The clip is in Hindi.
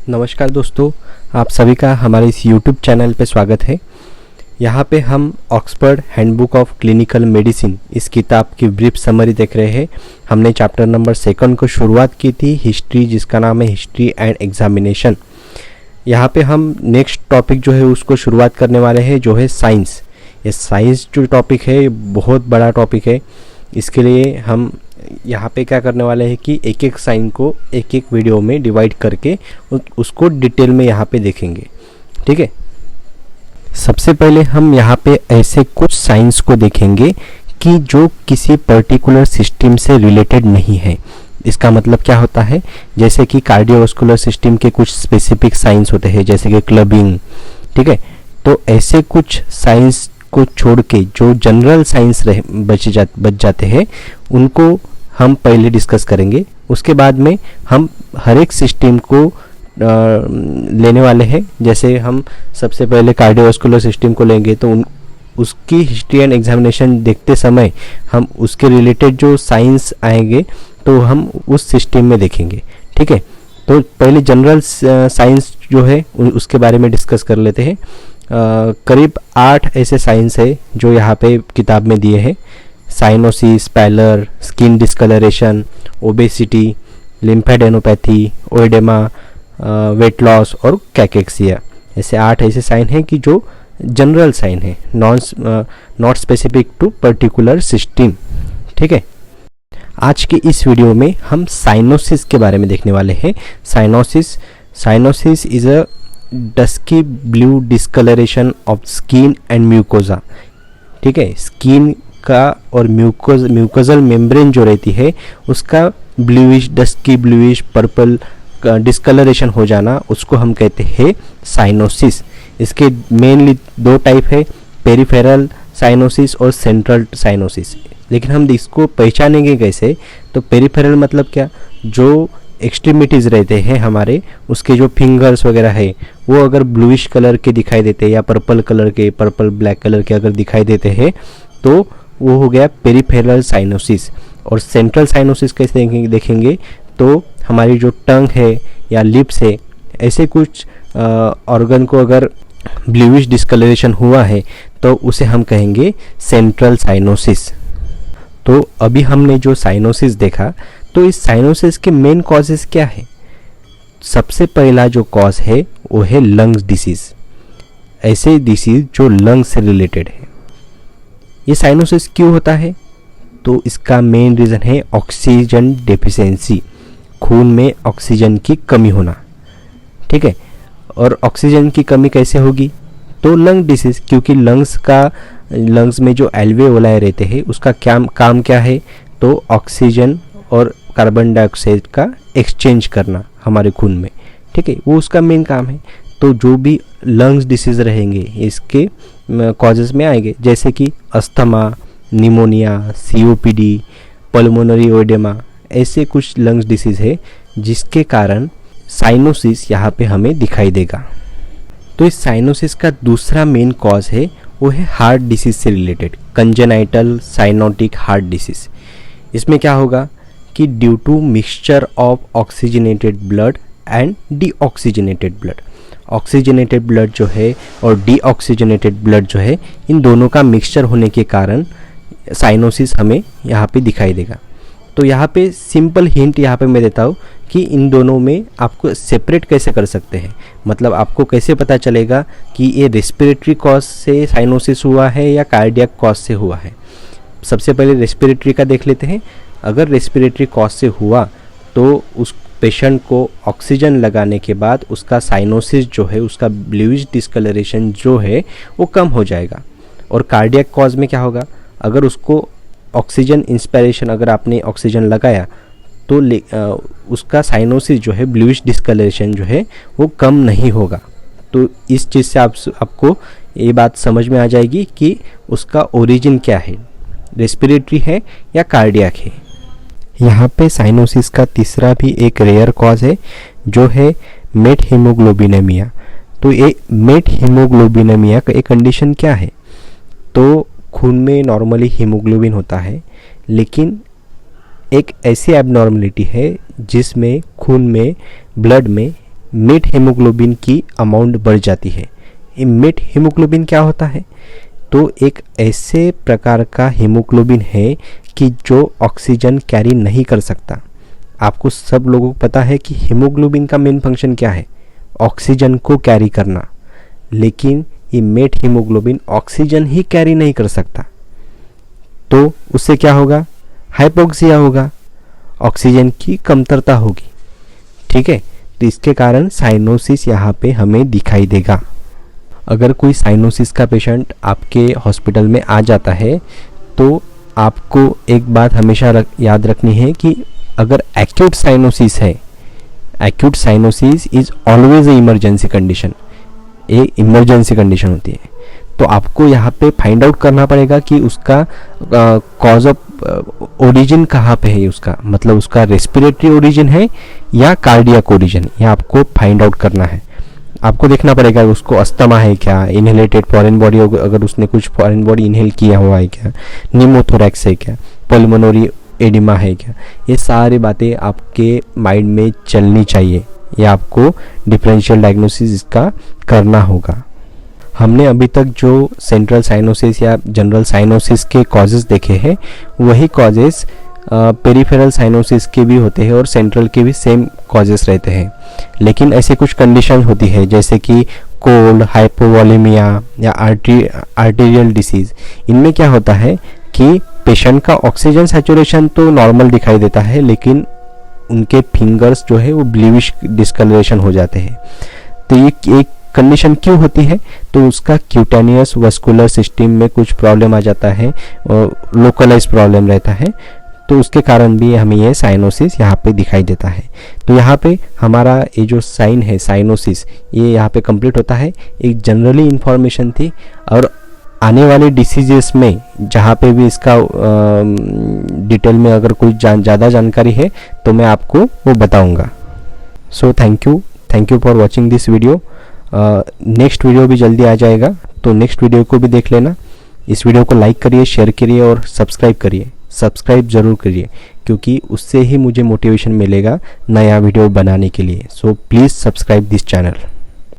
नमस्कार दोस्तों, आप सभी का हमारे इस YouTube चैनल पे स्वागत है। यहाँ पे हम Oxford handbook of clinical medicine इस किताब की ब्रीफ समरी देख रहे हैं। हमने चैप्टर नंबर 2 को शुरुआत की थी, हिस्ट्री, जिसका नाम है हिस्ट्री एंड एग्जामिनेशन। यहाँ पे हम नेक्स्ट टॉपिक जो है उसको शुरुआत करने वाले हैं, जो है साइंस। ये साइंस जो टॉपिक है ये बहुत बड़ा टॉपिक है। इसके लिए हम यहाँ पे क्या करने वाले हैं कि एक एक साइन को एक एक वीडियो में डिवाइड करके उसको डिटेल में यहाँ पे देखेंगे, ठीक है। सबसे पहले हम यहाँ पे ऐसे कुछ साइंस को देखेंगे कि जो किसी पर्टिकुलर सिस्टम से रिलेटेड नहीं है। इसका मतलब क्या होता है, जैसे कि कार्डियोवास्कुलर सिस्टम के कुछ स्पेसिफिक साइंस होते हैं, जैसे कि क्लबिंग, ठीक है। तो ऐसे कुछ साइंस को छोड़ के जो जनरल साइंस बच जाते हैं उनको हम पहले डिस्कस करेंगे। उसके बाद में हम हर एक सिस्टम को लेने वाले हैं। जैसे हम सबसे पहले कार्डियोवास्कुलर सिस्टम को लेंगे तो उसकी हिस्ट्री एंड एग्जामिनेशन देखते समय हम उसके रिलेटेड जो साइंस आएंगे तो हम उस सिस्टम में देखेंगे, ठीक है। तो पहले जनरल साइंस जो है उसके बारे में डिस्कस कर लेते हैं। करीब 8 ऐसे साइंस है जो यहाँ पे किताब में दिए हैं। Cyanosis, pallor, skin discoloration, obesity, lymphadenopathy, oedema, weight loss और कैकेक्सिया। ऐसे 8 ऐसे साइन हैं कि जो जनरल साइन है, not specific to particular system, ठीक है। आज के इस वीडियो में हम साइनोसिस के बारे में देखने वाले हैं। Cyanosis is a dusky blue discoloration of skin and mucosa, ठीक है। स्किन का और म्यूकोजल मेम्ब्रेन जो रहती है उसका bluish, dusky bluish, purple discoloration हो जाना, उसको हम कहते हैं साइनोसिस। इसके मेनली 2 टाइप है, पेरिफेरल साइनोसिस और सेंट्रल साइनोसिस। लेकिन हम इसको पहचानेंगे कैसे, तो पेरिफेरल मतलब क्या, जो एक्सट्रीमिटीज़ रहते हैं हमारे, उसके जो फिंगर्स वगैरह है वो अगर ब्लूइश कलर के दिखाई देते हैं या पर्पल कलर के, पर्पल ब्लैक कलर के अगर दिखाई देते हैं तो वो हो गया पेरिफेरल साइनोसिस। और सेंट्रल साइनोसिस कैसे देखेंगे तो हमारी जो टंग है या लिप्स है, ऐसे कुछ ऑर्गन को अगर ब्लूइश डिस्कलरेशन हुआ है तो उसे हम कहेंगे सेंट्रल साइनोसिस। तो अभी हमने जो साइनोसिस देखा, तो इस साइनोसिस के मेन कॉजेस क्या है। सबसे पहला जो कॉज है वो है लंग्स डिसीज, ऐसे डिसीज जो लंग्स से रिलेटेड है। ये साइनोसिस क्यों होता है, तो इसका मेन रीज़न है ऑक्सीजन डेफिशिएंसी, खून में ऑक्सीजन की कमी होना, ठीक है। और ऑक्सीजन की कमी कैसे होगी, तो लंग डिसीज, क्योंकि लंग्स में जो एल्वेओलाई रहते हैं उसका काम क्या है, तो ऑक्सीजन और कार्बन डाइऑक्साइड का एक्सचेंज करना हमारे खून में, ठीक है, वो उसका मेन काम है। तो जो भी लंग्स डिसीज रहेंगे इसके कॉजेज में आएंगे, जैसे कि अस्थमा, निमोनिया, सीओपीडी, पल्मोनरी ओएडेमा, ऐसे कुछ लंग्स डिसीज है जिसके कारण साइनोसिस यहाँ पे हमें दिखाई देगा। तो इस साइनोसिस का दूसरा मेन कॉज है वो है हार्ट डिसीज से related, congenital cyanotic heart disease. इसमें क्या होगा कि due to mixture of oxygenated blood and deoxygenated blood, oxygenated blood जो है और डीऑक्सीजनेटेड ब्लड जो है, इन दोनों का मिक्सचर होने के कारण साइनोसिस हमें यहाँ पे दिखाई देगा। तो यहाँ पे सिंपल हिंट यहाँ पे मैं देता हूँ कि इन दोनों में आपको सेपरेट कैसे कर सकते हैं। मतलब आपको कैसे पता चलेगा कि ये रेस्पिरेटरी कॉज से साइनोसिस हुआ है या कार्डियक कॉज से हुआ है। सबसे पहले रेस्पिरेटरी का देख लेते हैं। अगर रेस्पिरेटरी कॉज से हुआ तो उस पेशेंट को ऑक्सीजन लगाने के बाद उसका साइनोसिस जो है, उसका ब्लूइश डिस्कलरेशन जो है वो कम हो जाएगा। और कार्डियक कॉज में क्या होगा, अगर उसको ऑक्सीजन इंस्पिरेशन, अगर आपने ऑक्सीजन लगाया तो उसका साइनोसिस जो है, ब्लूइश डिस्कलरेशन जो है वो कम नहीं होगा। तो इस चीज़ से आपको ये बात समझ में आ जाएगी कि उसका ओरिजिन क्या है, रेस्पिरेटरी है या कार्डियक है। यहाँ पे साइनोसिस का तीसरा भी एक रेयर कॉज है जो है मेट हीमोग्लोबिनेमिया। तो ये मेट हीमोग्लोबिनेमिया का एक कंडीशन क्या है, तो खून में नॉर्मली हीमोग्लोबिन होता है, लेकिन एक ऐसी एबनॉर्मलिटी है जिसमें खून में, ब्लड में मेट हीमोग्लोबिन की अमाउंट बढ़ जाती है। ये मेट हीमोग्लोबिन क्या होता है? तो एक ऐसे प्रकार का हीमोग्लोबिन है कि जो ऑक्सीजन कैरी नहीं कर सकता। आपको सब लोगों को पता है कि हीमोग्लोबिन का मेन फंक्शन क्या है? ऑक्सीजन को कैरी करना। लेकिन ये मेट हीमोग्लोबिन ऑक्सीजन ही कैरी नहीं कर सकता, तो उससे क्या होगा? हाइपोक्सिया होगा, ऑक्सीजन की कमतरता होगी। ठीक है, तो इसके कारण साइनोसिस यहाँ पे हमें दिखाई देगा। अगर कोई साइनोसिस का पेशेंट आपके हॉस्पिटल में आ जाता है तो आपको एक बात हमेशा याद रखनी है कि अगर एक्यूट साइनोसिस है, acute cyanosis is always a emergency condition, ये इमरजेंसी कंडीशन होती है। तो आपको यहाँ पे फाइंड आउट करना पड़ेगा कि उसका कॉज ऑफ ओरिजिन कहाँ पे है, उसका मतलब उसका रेस्पिरेटरी ओरिजिन है या कार्डियक ओरिजिन, यह आपको फाइंड आउट करना है। आपको देखना पड़ेगा उसको अस्थमा है क्या, इनहेलेटेड फॉरेन बॉडी, अगर उसने कुछ फॉरेन बॉडी इनहेल किया हुआ है क्या, निमोथोरैक्स है क्या, पल्मोनरी एडिमा है क्या, ये सारी बातें आपके माइंड में चलनी चाहिए। ये आपको डिफरेंशियल डायग्नोसिस इसका करना होगा। हमने अभी तक जो सेंट्रल साइनोसिस या जनरल साइनोसिस के कॉजेज़ देखे हैं, वही कॉजेज़ पेरिफेरल साइनोसिस के भी होते हैं और सेंट्रल के भी सेम कॉजेस रहते हैं। लेकिन ऐसे कुछ कंडीशन होती है जैसे कि कोल्ड, हाइपोवोलेमिया या आर्टेरियल डिसीज़। इनमें क्या होता है कि पेशेंट का ऑक्सीजन सैचुरेशन तो नॉर्मल दिखाई देता है, लेकिन उनके फिंगर्स जो है वो ब्लूइश डिस्कलरेशन हो जाते हैं। तो ये एक कंडीशन क्यों होती है? तो उसका क्यूटेनियस वस्कुलर सिस्टम में कुछ प्रॉब्लम आ जाता है और लोकलाइज प्रॉब्लम रहता है, तो उसके कारण भी हमें ये साइनोसिस यहाँ पे दिखाई देता है। तो यहाँ पे हमारा ये जो साइन है साइनोसिस, ये यहाँ पे कंप्लीट होता है। एक जनरली इन्फॉर्मेशन थी, और आने वाले डिसीजेस में जहाँ पे भी इसका डिटेल में अगर कोई ज़्यादा जानकारी है तो मैं आपको वो बताऊँगा। So thank you for watching this video. Next video भी जल्दी आ जाएगा, तो नेक्स्ट वीडियो को भी देख लेना। इस वीडियो को लाइक करिए, शेयर करिए और सब्सक्राइब करिए। सब्सक्राइब ज़रूर करिए, क्योंकि उससे ही मुझे मोटिवेशन मिलेगा नया वीडियो बनाने के लिए। So please subscribe this channel.